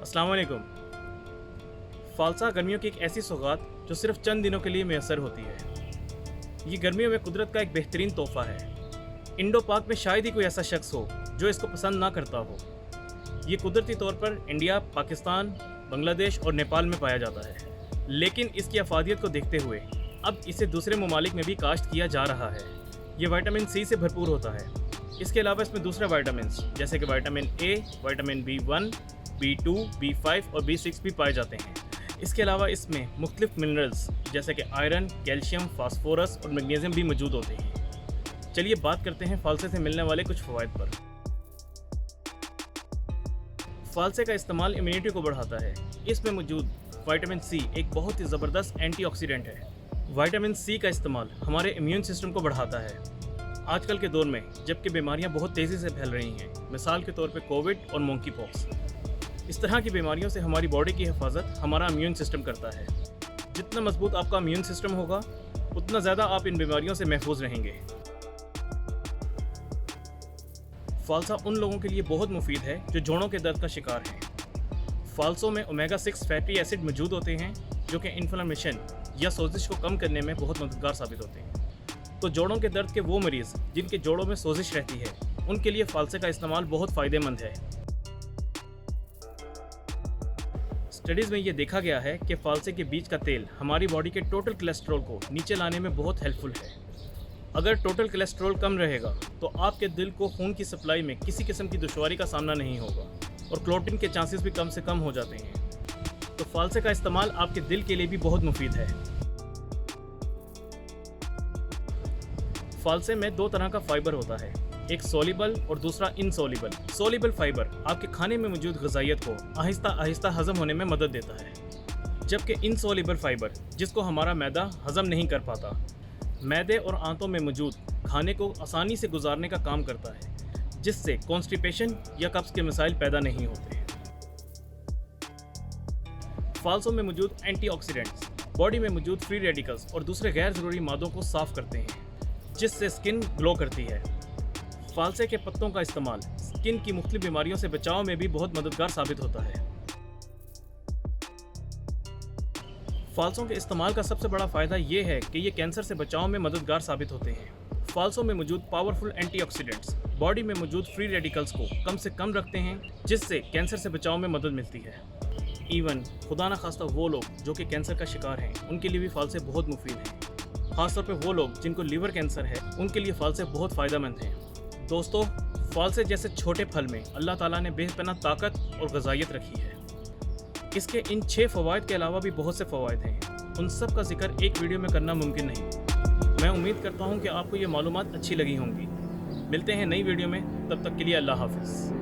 अस्सलाम वालेकुम। फ़ालसा गर्मियों की एक ऐसी सौगात जो सिर्फ चंद दिनों के लिए मैसर होती है। ये गर्मियों में कुदरत का एक बेहतरीन तोहफ़ा है। इंडो पाक में शायद ही कोई ऐसा शख्स हो जो इसको पसंद ना करता हो। ये कुदरती तौर पर इंडिया, पाकिस्तान, बांग्लादेश और नेपाल में पाया जाता है, लेकिन इसकी अफादियत को देखते हुए अब इसे दूसरे ममालिक में भी काश्त किया जा रहा है। ये विटामिन सी से भरपूर होता है। इसके अलावा इसमें दूसरे विटामिन जैसे कि vitamin A, vitamin B1, B2, B5 और B6 भी पाए जाते हैं। इसके अलावा इसमें मुख्तलिफ मिनरल्स जैसे कि आयरन, कैल्शियम, फास्फोरस और मैग्नीशियम भी मौजूद होते हैं। चलिए बात करते हैं फ़ालसे से मिलने वाले कुछ फ़वाइद पर। फ़ालसे का इस्तेमाल इम्यूनिटी को बढ़ाता है। इसमें मौजूद विटामिन सी एक बहुत ही ज़बरदस्त एंटीऑक्सीडेंट है। विटामिन सी का इस्तेमाल हमारे इम्यून सिस्टम को बढ़ाता है। आजकल के दौर में जबकि बीमारियां बहुत तेज़ी से फैल रही हैं, मिसाल के तौर पे कोविड और मोंकी पॉक्स, इस तरह की बीमारियों से हमारी बॉडी की हिफाजत हमारा इम्यून सिस्टम करता है। जितना मजबूत आपका इम्यून सिस्टम होगा उतना ज़्यादा आप इन बीमारियों से महफूज रहेंगे। फ़ालसा उन लोगों के लिए बहुत मुफीद है जो जोड़ों के दर्द का शिकार हैं। फ़ालसों में ओमेगा 6 फैटी एसिड मौजूद होते हैं जो कि इन्फ्लेमेशन या सोजिश को कम करने में बहुत मददगार साबित होते हैं। तो जोड़ों के दर्द के वो मरीज़ जिनके जोड़ों में सोजिश रहती है, उनके लिए फ़ालसे का इस्तेमाल बहुत फ़ायदेमंद है। स्टडीज़ में ये देखा गया है कि फ़ालसे के बीज का तेल हमारी बॉडी के टोटल कोलेस्ट्रॉल को नीचे लाने में बहुत हेल्पफुल है। अगर टोटल कोलेस्ट्रॉल कम रहेगा तो आपके दिल को खून की सप्लाई में किसी किस्म की दुश्वारी का सामना नहीं होगा और क्लॉटिंग के चांसेस भी कम से कम हो जाते हैं। तो फ़ालसे का इस्तेमाल आपके दिल के लिए भी बहुत मुफीद है। फ़ालसे में दो तरह का फाइबर होता है, एक सोलिबल और दूसरा इनसोलिबल। सोलिबल फाइबर आपके खाने में मौजूद ग़िज़ाइयत को आहिस्ता आहिस्ता हज़म होने में मदद देता है, जबकि इनसोलिबल फाइबर जिसको हमारा मैदा हज़म नहीं कर पाता, मैदे और आंतों में मौजूद खाने को आसानी से गुजारने का काम करता है, जिससे कॉन्स्टिपेशन या कब्ज़ के मसाइल पैदा नहीं होते। फ़ालसों में मौजूद एंटीऑक्सीडेंट्स बॉडी में मौजूद फ्री रेडिकल्स और दूसरे गैर ज़रूरी मादों को साफ़ करते हैं, जिससे स्किन ग्लो करती है। फ़ालसे के पत्तों का इस्तेमाल स्किन की मुख्तलिफ बीमारियों से बचाव में भी बहुत मददगार साबित होता है। फ़ालसों के इस्तेमाल का सबसे बड़ा फ़ायदा ये है कि ये कैंसर से बचाव में मददगार साबित होते हैं। फ़ालसों में मौजूद पावरफुल एंटीऑक्सीडेंट्स बॉडी में मौजूद फ्री रेडिकल्स को कम से कम रखते हैं, जिससे कैंसर से बचाव में मदद मिलती है। इवन खुदा न खास्ता वो लोग जो कि कैंसर का शिकार हैं, उनके लिए भी फ़ालसे बहुत मुफीद हैं। ख़ासतौर पे वो लोग जिनको लीवर कैंसर है, उनके लिए फ़ालसे बहुत फ़ायदेमंद हैं। दोस्तों, फ़ालसे जैसे छोटे फल में अल्लाह ताला ने बेपनाह ताकत और ग़िज़ाइयत रखी है। इसके इन 6 फ़वाइद के अलावा भी बहुत से फ़वाइद हैं। उन सब का जिक्र एक वीडियो में करना मुमकिन नहीं। मैं उम्मीद करता हूँ कि आपको ये मालूमात अच्छी लगी होंगी। मिलते हैं नई वीडियो में, तब तक के लिए अल्लाह हाफ़िज़।